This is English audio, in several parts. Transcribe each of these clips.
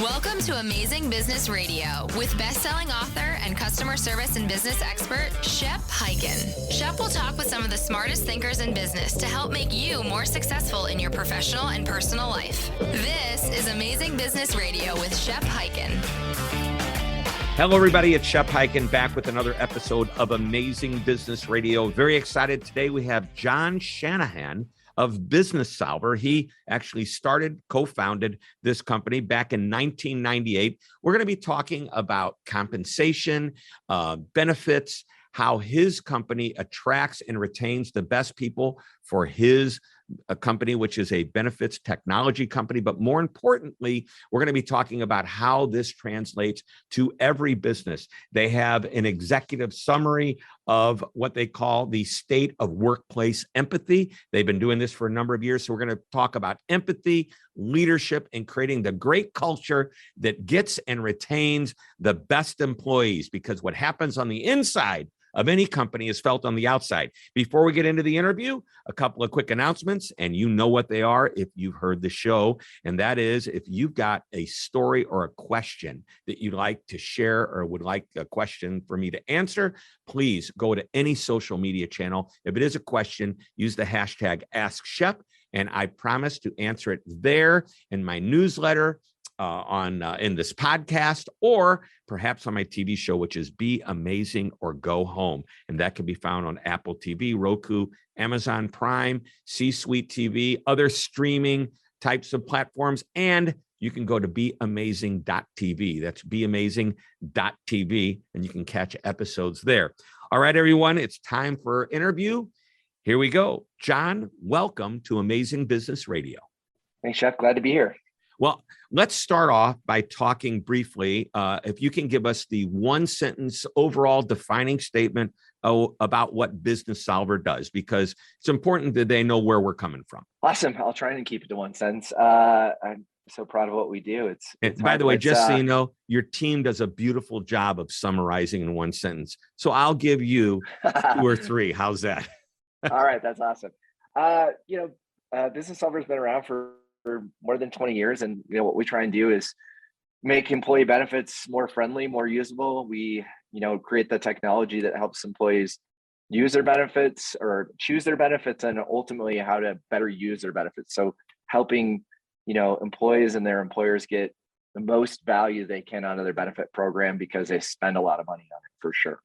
Welcome to Amazing Business Radio with best-selling author and customer service and business expert, Shep Hyken. Shep will talk with some of the smartest thinkers in business to help make you more successful in your professional and personal life. This is Amazing Business Radio with Shep Hyken. Hello, everybody. It's Shep Hyken back with another episode of Amazing Business Radio. Very excited. Today we have Jon Shanahan of Businessolver. He actually co-founded this company back in 1998. We're going to be talking about compensation, benefits, how his company attracts and retains the best people for his company, which is a benefits technology company. But more importantly, we're going to be talking about how this translates to every business. They have an executive summary of what they call the state of workplace empathy. They've been doing this for a number of years. So we're going to talk about empathy, leadership, and creating the great culture that gets and retains the best employees, because what happens on the inside of any company is felt on the outside. Before we get into the interview, a couple of quick announcements, and you know what they are if you've heard the show. And that is, if you've got a story or a question that you'd like to share or would like a question for me to answer, please go to any social media channel. If it is a question, use the hashtag AskShep, and I promise to answer it there in my newsletter, in this podcast, or perhaps on my TV show, which is Be Amazing or Go Home. And that can be found on Apple TV, Roku, Amazon Prime, C-Suite TV, other streaming types of platforms. And you can go to beamazing.tv. That's beamazing.tv, and you can catch episodes there. All right, everyone, it's time for interview. Here we go. Jon, welcome to Amazing Business Radio. Thanks, Shep. Glad to be here. Well, let's start off by talking briefly, if you can give us the one sentence overall defining statement about what Businessolver does, because it's important that they know where we're coming from. Awesome. I'll try and keep it to one sentence. I'm so proud of what we do. It's by the way, just so you know, your team does a beautiful job of summarizing in one sentence. So I'll give you 2 or 3. How's that? All right. That's awesome. Businessolver has been around for more than 20 years. And what we try and do is make employee benefits more friendly, more usable. We, create the technology that helps employees use their benefits or choose their benefits, and ultimately how to better use their benefits. So helping, employees and their employers get the most value they can out of their benefit program, because they spend a lot of money on it, for sure.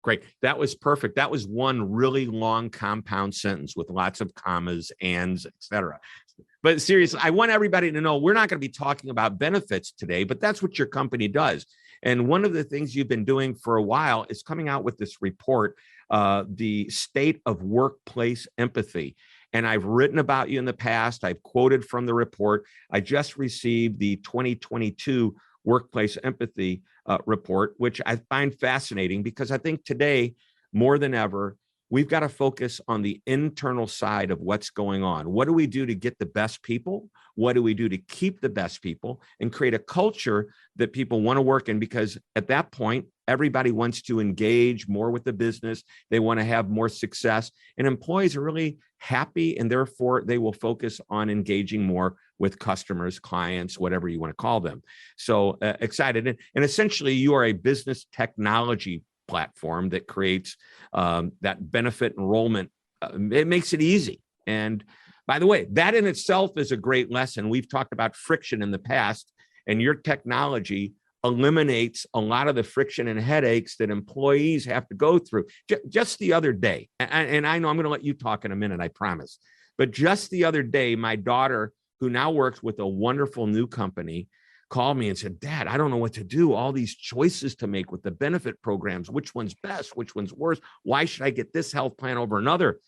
Great. That was perfect. That was one really long compound sentence with lots of commas, ands, etc. But seriously, I want everybody to know we're not going to be talking about benefits today, but that's what your company does. And one of the things you've been doing for a while is coming out with this report, the state of workplace empathy. And I've written about you in the past. I've quoted from the report. I just received the 2022 Workplace Empathy report, which I find fascinating, because I think today, more than ever, we've got to focus on the internal side of what's going on. What do we do to get the best people? What do we do to keep the best people and create a culture that people want to work in? Because at that point, everybody wants to engage more with the business. They want to have more success, and employees are really happy, and therefore they will focus on engaging more with customers, clients, whatever you want to call them. So excited. And essentially, you are a business technology platform that creates that benefit enrollment. It makes it easy. And by the way, that in itself is a great lesson. We've talked about friction in the past, and your technology eliminates a lot of the friction and headaches that employees have to go through. Just the other day, and I know I'm going to let you talk in a minute, I promise, but just the other day, my daughter, who now works with a wonderful new company, called me and said, "Dad, I don't know what to do. All these choices to make with the benefit programs. Which one's best? Which one's worse? Why should I get this health plan over another?"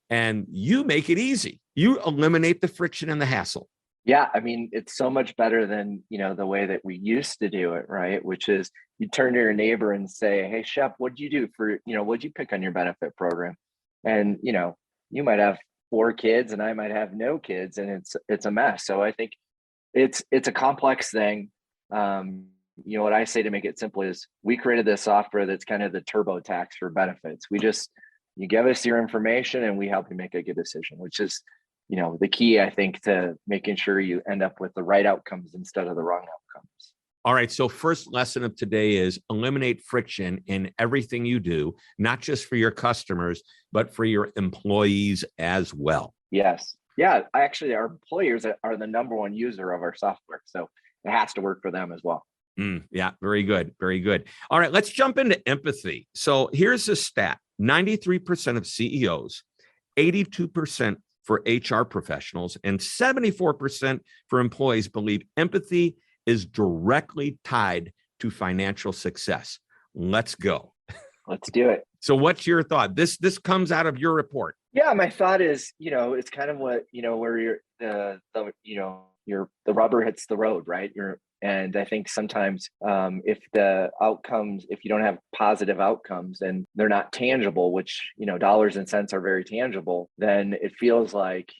And you make it easy. You eliminate the friction and the hassle. Yeah, I mean, it's so much better than, the way that we used to do it, right? Which is you turn to your neighbor and say, "Hey, Shep, what'd you do for, what'd you pick on your benefit program?" And, you might have 4 kids and I might have no kids, and it's a mess. So I think it's a complex thing. What I say to make it simple is we created this software that's kind of the TurboTax for benefits. You give us your information and we help you make a good decision, which is the key, I think, to making sure you end up with the right outcomes instead of the wrong outcomes. All right. So first lesson of today is eliminate friction in everything you do, not just for your customers, but for your employees as well. Yes. Yeah. Actually, our employers are the number one user of our software. So it has to work for them as well. Yeah. Very good. Very good. All right. Let's jump into empathy. So here's a stat. 93% of CEOs, 82% for HR professionals, and 74% for employees believe empathy is directly tied to financial success. Let's go. Let's do it. So what's your thought? This comes out of your report. Yeah, my thought is, it's kind of what, where the rubber hits the road, right? And I think sometimes if you don't have positive outcomes and they're not tangible, which, dollars and cents are very tangible, then it feels like,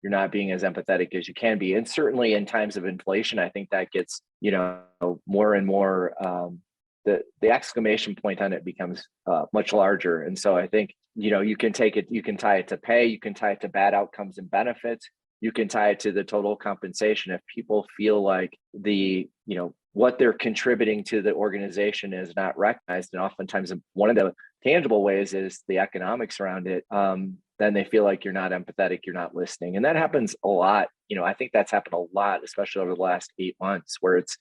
you're not being as empathetic as you can be. And certainly in times of inflation, I think that gets, more and more, the exclamation point on it becomes much larger. And so I think, you can tie it to pay, you can tie it to bad outcomes and benefits, you can tie it to the total compensation. If people feel like what they're contributing to the organization is not recognized, and oftentimes one of the tangible ways is the economics around it, then they feel like you're not empathetic, you're not listening. And that happens a lot. I think that's happened a lot, especially over the last 8 months, where it's,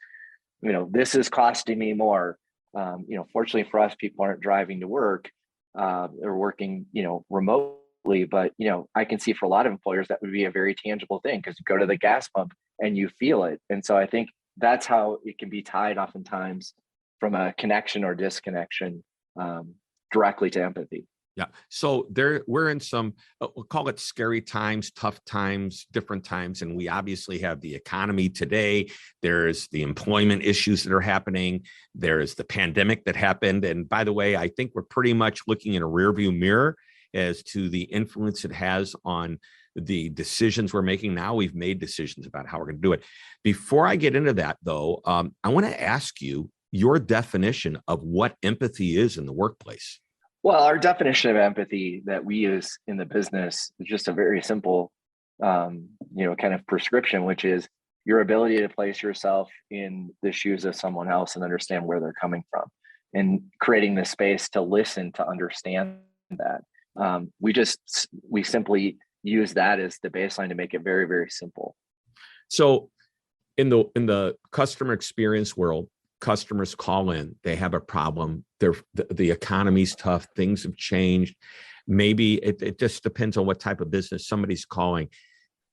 this is costing me more. Fortunately for us, people aren't driving to work. They're working, remotely, but, I can see for a lot of employers, that would be a very tangible thing because you go to the gas pump and you feel it. And so I think that's how it can be tied oftentimes from a connection or disconnection directly to empathy. Yeah. So we're in some, we'll call it scary times, tough times, different times. And we obviously have the economy today. There's the employment issues that are happening. There's the pandemic that happened. And by the way, I think we're pretty much looking in a rearview mirror as to the influence it has on the decisions we're making now. We've made decisions about how we're going to do it. Before I get into that, though, I want to ask you your definition of what empathy is in the workplace. Well, our definition of empathy that we use in the business is just a very simple, kind of prescription, which is your ability to place yourself in the shoes of someone else and understand where they're coming from, and creating the space to listen, to understand that. We simply use that as the baseline to make it very, very simple. So in the customer experience world, customers call in, they have a problem. The economy's tough. Things have changed. Maybe it just depends on what type of business somebody's calling.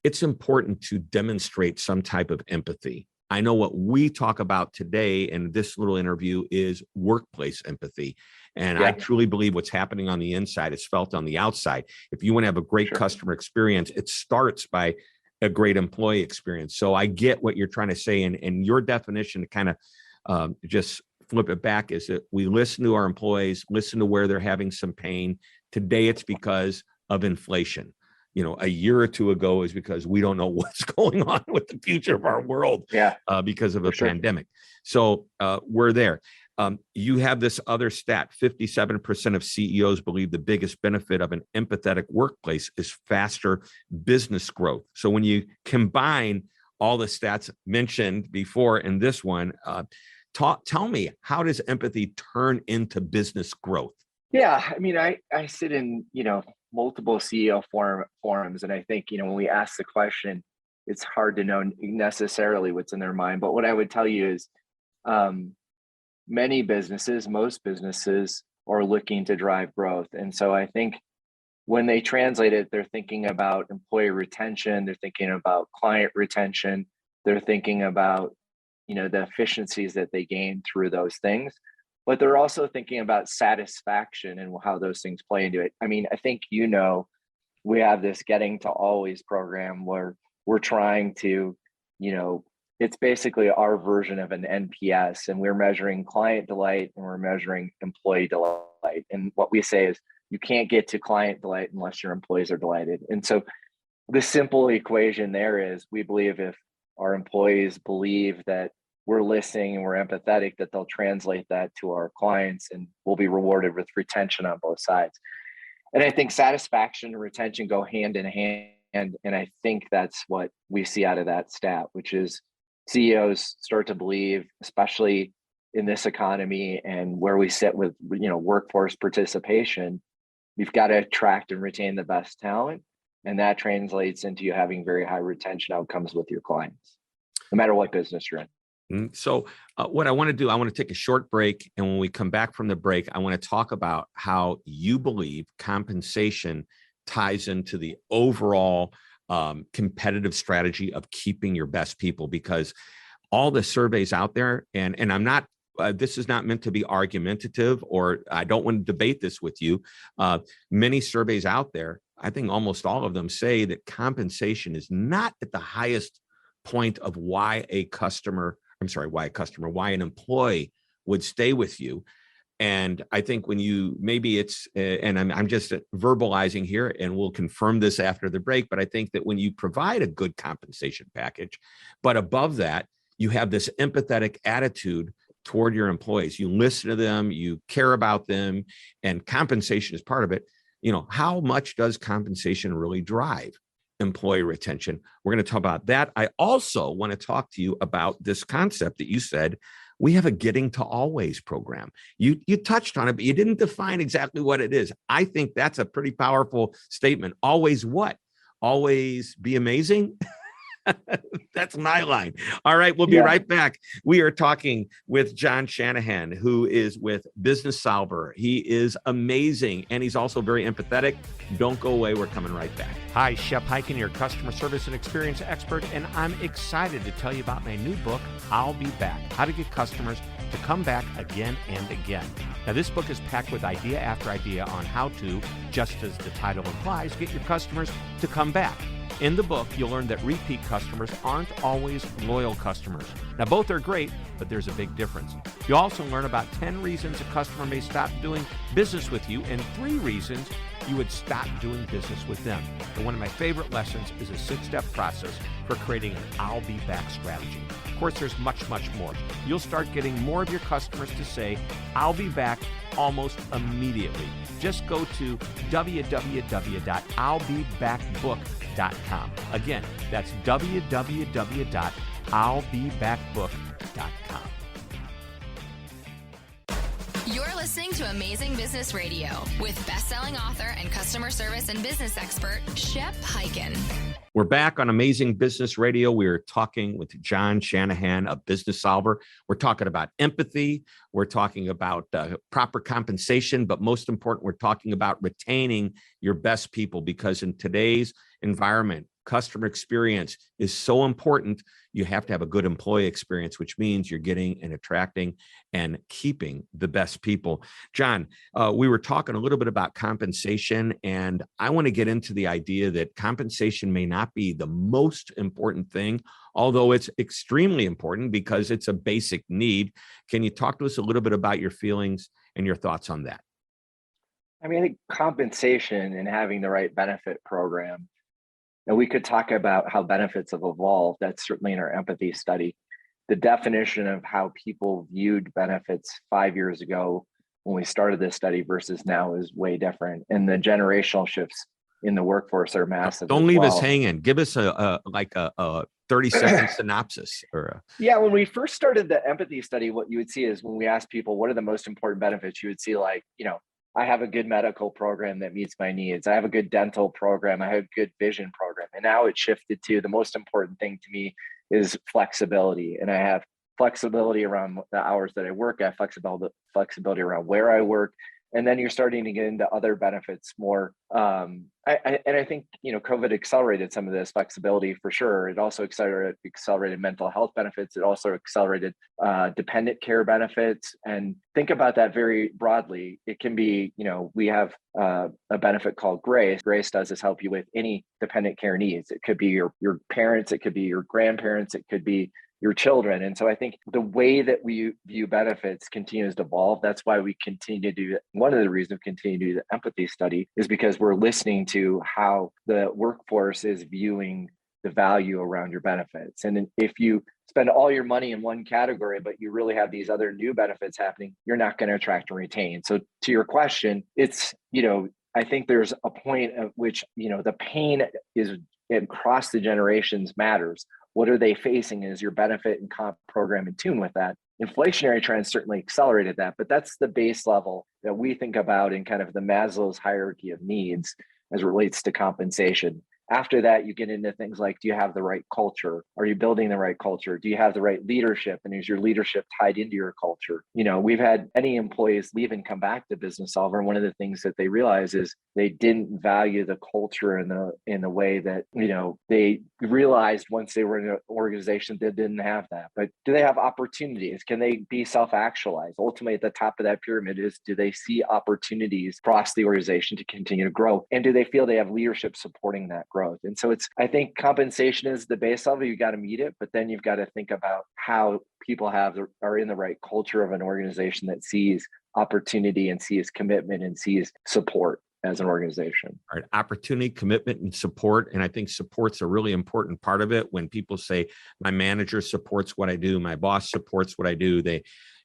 It's important to demonstrate some type of empathy. I know what we talk about today in this little interview is workplace empathy. And I truly believe what's happening on the inside is felt on the outside. If you want to have a great customer experience, it starts by a great employee experience. So I get what you're trying to say. And your definition to kind of just flip it back is that we listen to our employees, listen to where they're having some pain. Today, it's because of inflation. A year or two ago is because we don't know what's going on with the future of our world because of a pandemic. So we're there. You have this other stat, 57% of CEOs believe the biggest benefit of an empathetic workplace is faster business growth. So when you combine all the stats mentioned before in this one, tell me, how does empathy turn into business growth? Yeah, I mean, I sit in, multiple CEO forums, and I think, when we ask the question, it's hard to know necessarily what's in their mind. But what I would tell you is most businesses are looking to drive growth. And so I think when they translate it, they're thinking about employee retention, they're thinking about client retention, they're thinking about, the efficiencies that they gain through those things. But they're also thinking about satisfaction and how those things play into it. I mean, I think, we have this Getting to Always program where we're trying to, it's basically our version of an NPS, and we're measuring client delight and we're measuring employee delight. And what we say is you can't get to client delight unless your employees are delighted. And so the simple equation there is we believe if our employees believe that we're listening and we're empathetic, that they'll translate that to our clients and we'll be rewarded with retention on both sides. And I think satisfaction and retention go hand in hand. And I think that's what we see out of that stat, which is CEOs start to believe, especially in this economy and where we sit with, workforce participation, you've got to attract and retain the best talent. And that translates into you having very high retention outcomes with your clients, no matter what business you're in. So what I want to do, I want to take a short break. And when we come back from the break, I want to talk about how you believe compensation ties into the overall competitive strategy of keeping your best people, because all the surveys out there, and I'm not, this is not meant to be argumentative, or I don't want to debate this with you. Many surveys out there, I think almost all of them say that compensation is not at the highest point of why an employee would stay with you. And I think when you, maybe it's, and I'm just verbalizing here, and we'll confirm this after the break, but I think that when you provide a good compensation package, but above that, you have this empathetic attitude toward your employees, you listen to them, you care about them, and compensation is part of it. How much does compensation really drive employee retention? We're going to talk about that. I also want to talk to you about this concept that you said, we have a Getting to Always program. You touched on it, but you didn't define exactly what it is. I think that's a pretty powerful statement. Always what? Always be amazing? That's my line. All right, we'll be right back. We are talking with Jon Shanahan, who is with Businessolver. He is amazing, and he's also very empathetic. Don't go away. We're coming right back. Hi, Shep Hyken, your customer service and experience expert, and I'm excited to tell you about my new book, I'll Be Back, How to Get Customers to Come Back Again and Again. Now, this book is packed with idea after idea on how to, just as the title implies, get your customers to come back. In the book, you'll learn that repeat customers aren't always loyal customers. Now, both are great, but there's a big difference. You'll also learn about 10 reasons a customer may stop doing business with you and 3 reasons you would stop doing business with them. And one of my favorite lessons is a 6-step process for creating an I'll Be Back strategy. Of course, there's much, much more. You'll start getting more of your customers to say, I'll be back almost immediately. Just go to www.illbebackbook.com. Again, that's www.illbebackbook.com. You're listening to Amazing Business Radio with best-selling author and customer service and business expert, Shep Hyken. We're back on Amazing Business Radio. We're talking with Jon Shanahan of Businessolver. We're talking about empathy. We're talking about proper compensation, but most important, we're talking about retaining your best people, because in today's environment, customer experience is so important. You have to have a good employee experience, which means you're getting and attracting and keeping the best people. Jon, we were talking a little bit about compensation, and I want to get into the idea that compensation may not be the most important thing, although it's extremely important because it's a basic need. Can you talk to us a little bit about your feelings and your thoughts on that? I think compensation and having the right benefit program. And we could talk about how benefits have evolved. That's certainly in our empathy study. The definition of how people viewed benefits 5 years ago when we started this study versus now is way different. And the generational shifts in the workforce are massive. Don't leave us hanging. Give us a 30-second synopsis. When we first started the empathy study, what you would see is when we asked people, what are the most important benefits? You would see I have a good medical program that meets my needs. I have a good dental program. I have a good vision program. And now it's shifted to the most important thing to me is flexibility. And I have flexibility around the hours that I work. I have flexibility around where I work. And then you're starting to get into other benefits more. I think, COVID accelerated some of this flexibility for sure. It also accelerated mental health benefits. It also accelerated dependent care benefits. And think about that very broadly. It can be, we have a benefit called Grace. Grace does is help you with any dependent care needs. It could be your parents. It could be your grandparents. It could be your children. And so I think the way that we view benefits continues to evolve. That's why we continue to do it. One of the reasons we continue to do the empathy study is because we're listening to how the workforce is viewing the value around your benefits. And if you spend all your money in one category, but you really have these other new benefits happening, you're not going to attract and retain. So to your question, it's, I think there's a point at which, the pain is across the generations matters. What are they facing? Is your benefit and comp program in tune with that? Inflationary trends certainly accelerated that, but that's the base level that we think about in kind of the Maslow's hierarchy of needs as it relates to compensation. After that, you get into things like, do you have the right culture? Are you building the right culture? Do you have the right leadership? And is your leadership tied into your culture? We've had many employees leave and come back to Businessolver. And one of the things that they realize is they didn't value the culture in the way that, they realized once they were in an organization that didn't have that. But do they have opportunities? Can they be self-actualized? Ultimately, at the top of that pyramid is, do they see opportunities across the organization to continue to grow? And do they feel they have leadership supporting that growth? And so I think compensation is the base level. You got to meet it, but then you've got to think about how people are in the right culture of an organization that sees opportunity and sees commitment and sees support as an organization. All right. Opportunity, commitment, and support. And I think support's a really important part of it. When people say, my manager supports what I do, my boss supports what I do, but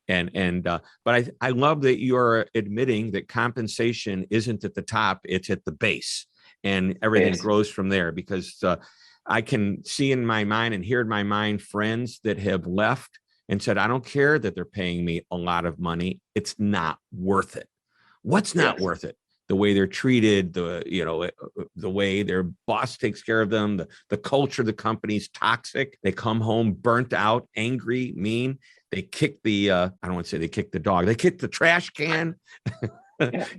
I love that you're admitting that compensation isn't at the top, it's at the base. And everything grows from there, because I can see in my mind and hear in my mind friends that have left and said, I don't care that they're paying me a lot of money. It's not worth it. What's not worth it? The way they're treated, the way their boss takes care of them, the culture of the company's toxic. They come home burnt out, angry, mean. They kick I don't want to say they kick the dog. They kick the trash can.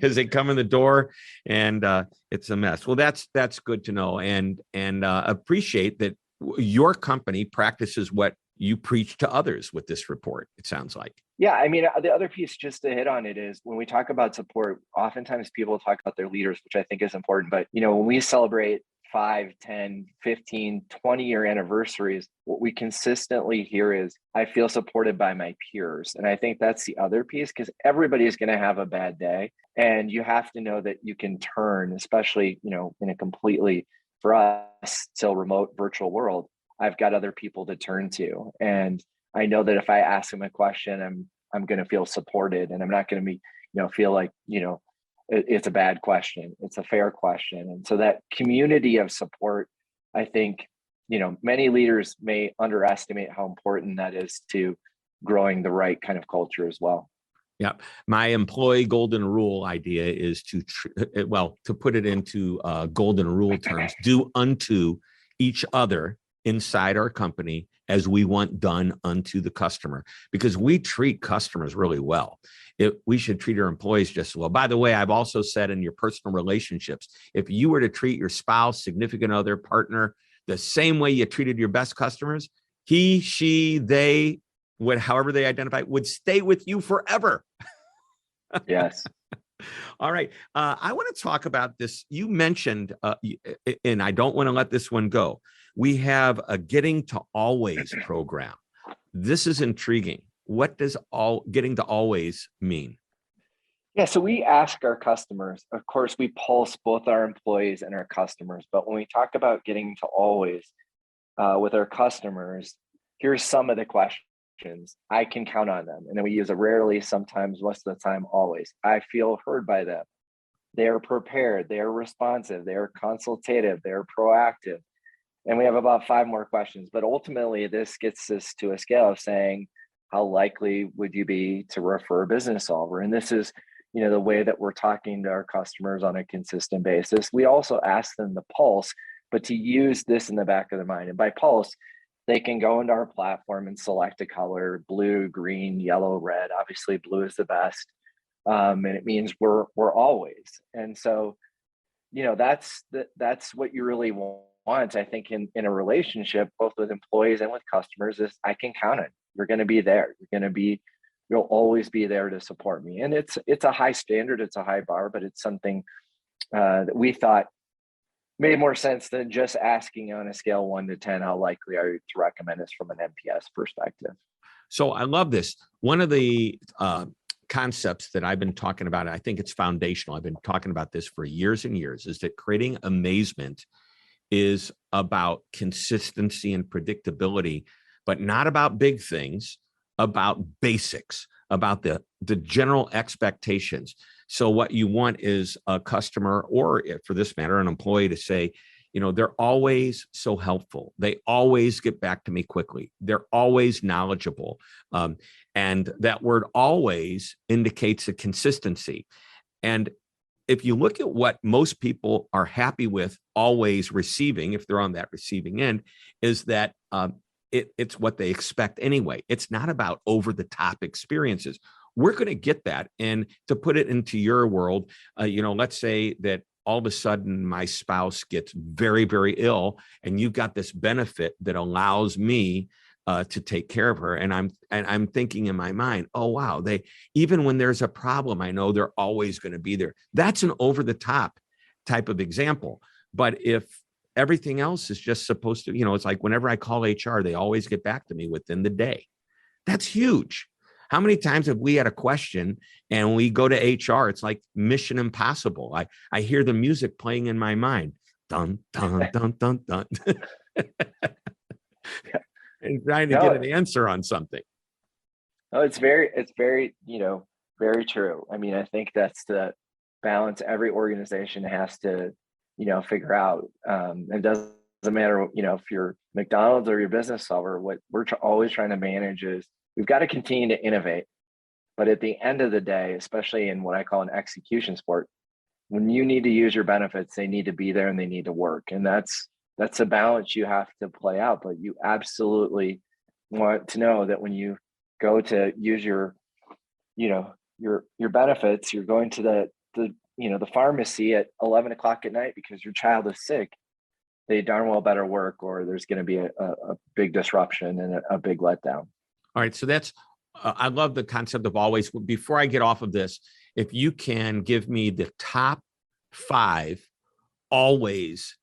As they come in the door, and it's a mess. Well, that's good to know, and appreciate that your company practices what you preach to others with this report. It sounds like. Yeah, I mean, the other piece just to hit on it is when we talk about support, oftentimes people talk about their leaders, which I think is important. But when we celebrate 5, 10, 15, 20-year anniversaries, what we consistently hear is, I feel supported by my peers. And I think that's the other piece, because everybody is going to have a bad day. And you have to know that you can turn, especially, in a completely, for us, still remote virtual world, I've got other people to turn to. And I know that if I ask them a question, I'm going to feel supported, and I'm not going to be, feel like, it's a bad question. It's a fair question. And so that community of support, I think, many leaders may underestimate how important that is to growing the right kind of culture as well. Yeah. My employee golden rule idea is to put it into golden rule terms, do unto each other inside our company as we want done unto the customer, because we treat customers really well. We should treat our employees just as well. By the way, I've also said in your personal relationships, if you were to treat your spouse, significant other, partner, the same way you treated your best customers, he, she, they, however they identify, would stay with you forever. Yes. All right. I want to talk about this. You mentioned, and I don't want to let this one go. We have a Getting to Always program. This is intriguing. What does getting to always mean? Yeah, so we ask our customers, of course, we pulse both our employees and our customers, but when we talk about getting to always with our customers, here's some of the questions. I can count on them. And then we use a rarely, sometimes, most of the time, always. I feel heard by them. They are prepared. They are responsive. They are consultative. They are proactive. And we have about 5 more questions. But ultimately, this gets us to a scale of saying, how likely would you be to refer Businessolver? And this is, the way that we're talking to our customers on a consistent basis. We also ask them the pulse, but to use this in the back of their mind. And by pulse, they can go into our platform and select a color: blue, green, yellow, red. Obviously, blue is the best. And it means we're always. And so, that's what you really want, I think, in a relationship, both with employees and with customers, is I can count on you. You're going to be there. You'll always be there to support me. And it's a high standard. It's a high bar, but it's something that we thought made more sense than just asking on a scale 1 to 10, how likely are you to recommend this from an NPS perspective. So I love this. One of the concepts that I've been talking about, I think it's foundational. I've been talking about this for years and years, is that creating amazement is about consistency and predictability, but not about big things, about basics, about the general expectations. So what you want is a customer, or for this matter, an employee, to say, they're always so helpful. They always get back to me quickly. They're always knowledgeable. And that word always indicates a consistency. And if you look at what most people are happy with always receiving, if they're on that receiving end, is that it's what they expect anyway. It's not about over-the-top experiences. We're going to get that. And to put it into your world, let's say that all of a sudden my spouse gets very, very ill, and you've got this benefit that allows me to take care of her. And I'm thinking in my mind, oh, wow, even when there's a problem, I know they're always going to be there. That's an over-the-top type of example. But if everything else is just supposed to, it's like whenever I call HR, they always get back to me within the day. That's huge. How many times have we had a question and we go to HR? It's like Mission Impossible. I hear the music playing in my mind. Dun, dun, dun, dun, dun. And trying to get an answer on something. No, it's very, very true. I mean, I think that's the balance every organization has to, figure out. It doesn't matter, if you're McDonald's or your Businessolver, what we're always trying to manage is we've got to continue to innovate. But at the end of the day, especially in what I call an execution sport, when you need to use your benefits, they need to be there and they need to work. And that's a balance you have to play out. But you absolutely want to know that when you go to use your benefits, you're going to the pharmacy at 11 o'clock at night because your child is sick, they darn well better work, or there's going to be a big disruption and a big letdown. All right. So that's, I love the concept of always. Before I get off of this, if you can give me the top 5 always,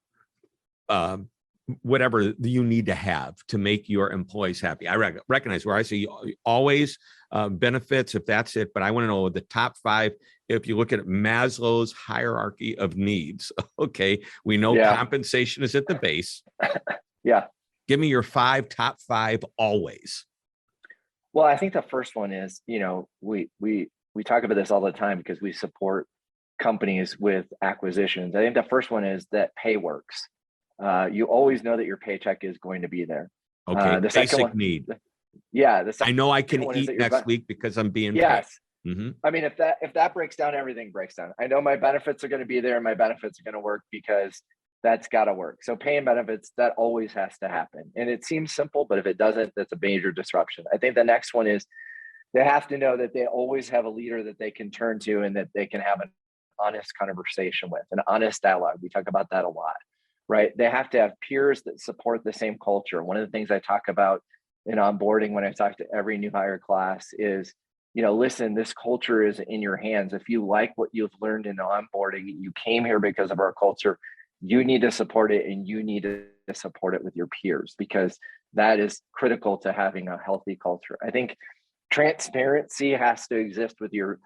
whatever you need to have to make your employees happy. I recognize where I say always benefits, if that's it, but I want to know the top 5. If you look at Maslow's hierarchy of needs, okay, we know compensation is at the base. Yeah. Give me your top 5 always. Well, I think the first one is, we talk about this all the time because we support companies with acquisitions. I think the first one is that pay works. You always know that your paycheck is going to be there. Okay, the basic second one, need. Yeah, I know I can eat next week because I'm being paid. Mm-hmm. I mean, if that breaks down, everything breaks down. I know my benefits are going to be there and my benefits are going to work because that's got to work. So paying benefits, that always has to happen. And it seems simple, but if it doesn't, that's a major disruption. I think the next one is they have to know that they always have a leader that they can turn to and that they can have an honest conversation with, an honest dialogue. We talk about that a lot, right? They have to have peers that support the same culture. One of the things I talk about in onboarding when I talk to every new hire class is, listen, this culture is in your hands. If you like what you've learned in onboarding, you came here because of our culture, you need to support it, and you need to support it with your peers because that is critical to having a healthy culture. I think transparency has to exist with your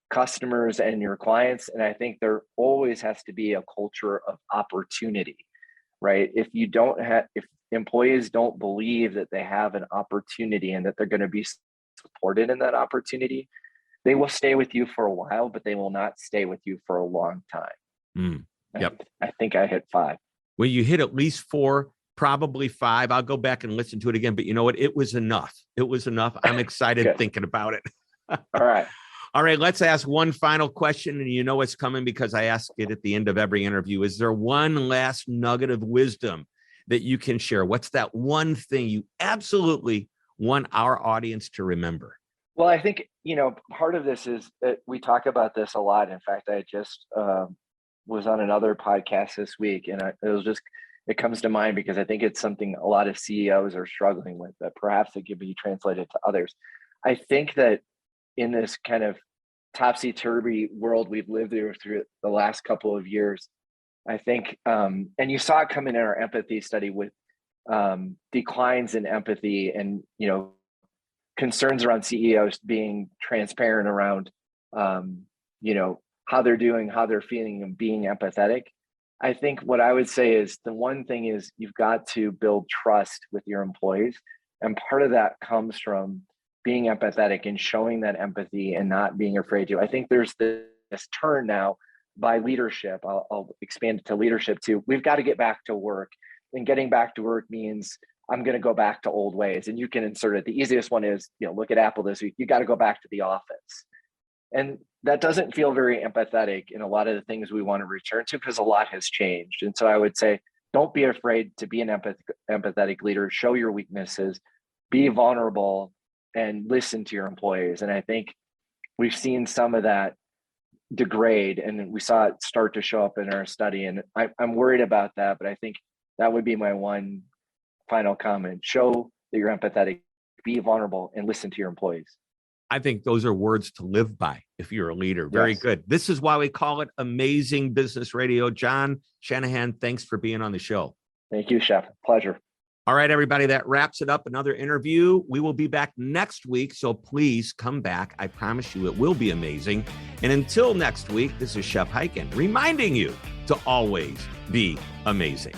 customers and your clients. And I think there always has to be a culture of opportunity, right? If employees don't believe that they have an opportunity and that they're going to be supported in that opportunity, they will stay with you for a while, but they will not stay with you for a long time. Yep. I think I hit 5. Well, you hit at least 4, probably 5. I'll go back and listen to it again, but you know what? It was enough. It was enough. I'm excited thinking about it. All right. All right. Let's ask one final question. And you know it's coming because I ask it at the end of every interview. Is there one last nugget of wisdom that you can share? What's that one thing you absolutely want our audience to remember? Well, I think, part of this is that we talk about this a lot. In fact, I just was on another podcast this week, and it comes to mind because I think it's something a lot of CEOs are struggling with that perhaps it could be translated to others. I think that in this kind of topsy-turvy world we've lived through the last couple of years, I think, and you saw it come in our empathy study with declines in empathy and, concerns around CEOs being transparent around, how they're doing, how they're feeling, and being empathetic. I think what I would say is the one thing is you've got to build trust with your employees. And part of that comes from being empathetic and showing that empathy and not being afraid to. I think there's this turn now by leadership, I'll expand it to leadership too. We've got to get back to work, and getting back to work means I'm going to go back to old ways. And you can insert it. The easiest one is, look at Apple this week. You got to go back to the office. And that doesn't feel very empathetic in a lot of the things we want to return to, because a lot has changed. And so I would say, don't be afraid to be an empathetic leader. Show your weaknesses, be vulnerable, and listen to your employees. And I think we've seen some of that degrade, and we saw it start to show up in our study. And I'm worried about that, but I think that would be my one final comment. Show that you're empathetic, be vulnerable, and listen to your employees. I think those are words to live by if you're a leader. Very Yes. good. This is why we call it Amazing Business Radio. Jon Shanahan, thanks for being on the show. Thank you, Shep. Pleasure. All right, everybody, that wraps it up. Another interview. We will be back next week, so please come back. I promise you it will be amazing. And until next week, this is Shep Hyken reminding you to always be amazing.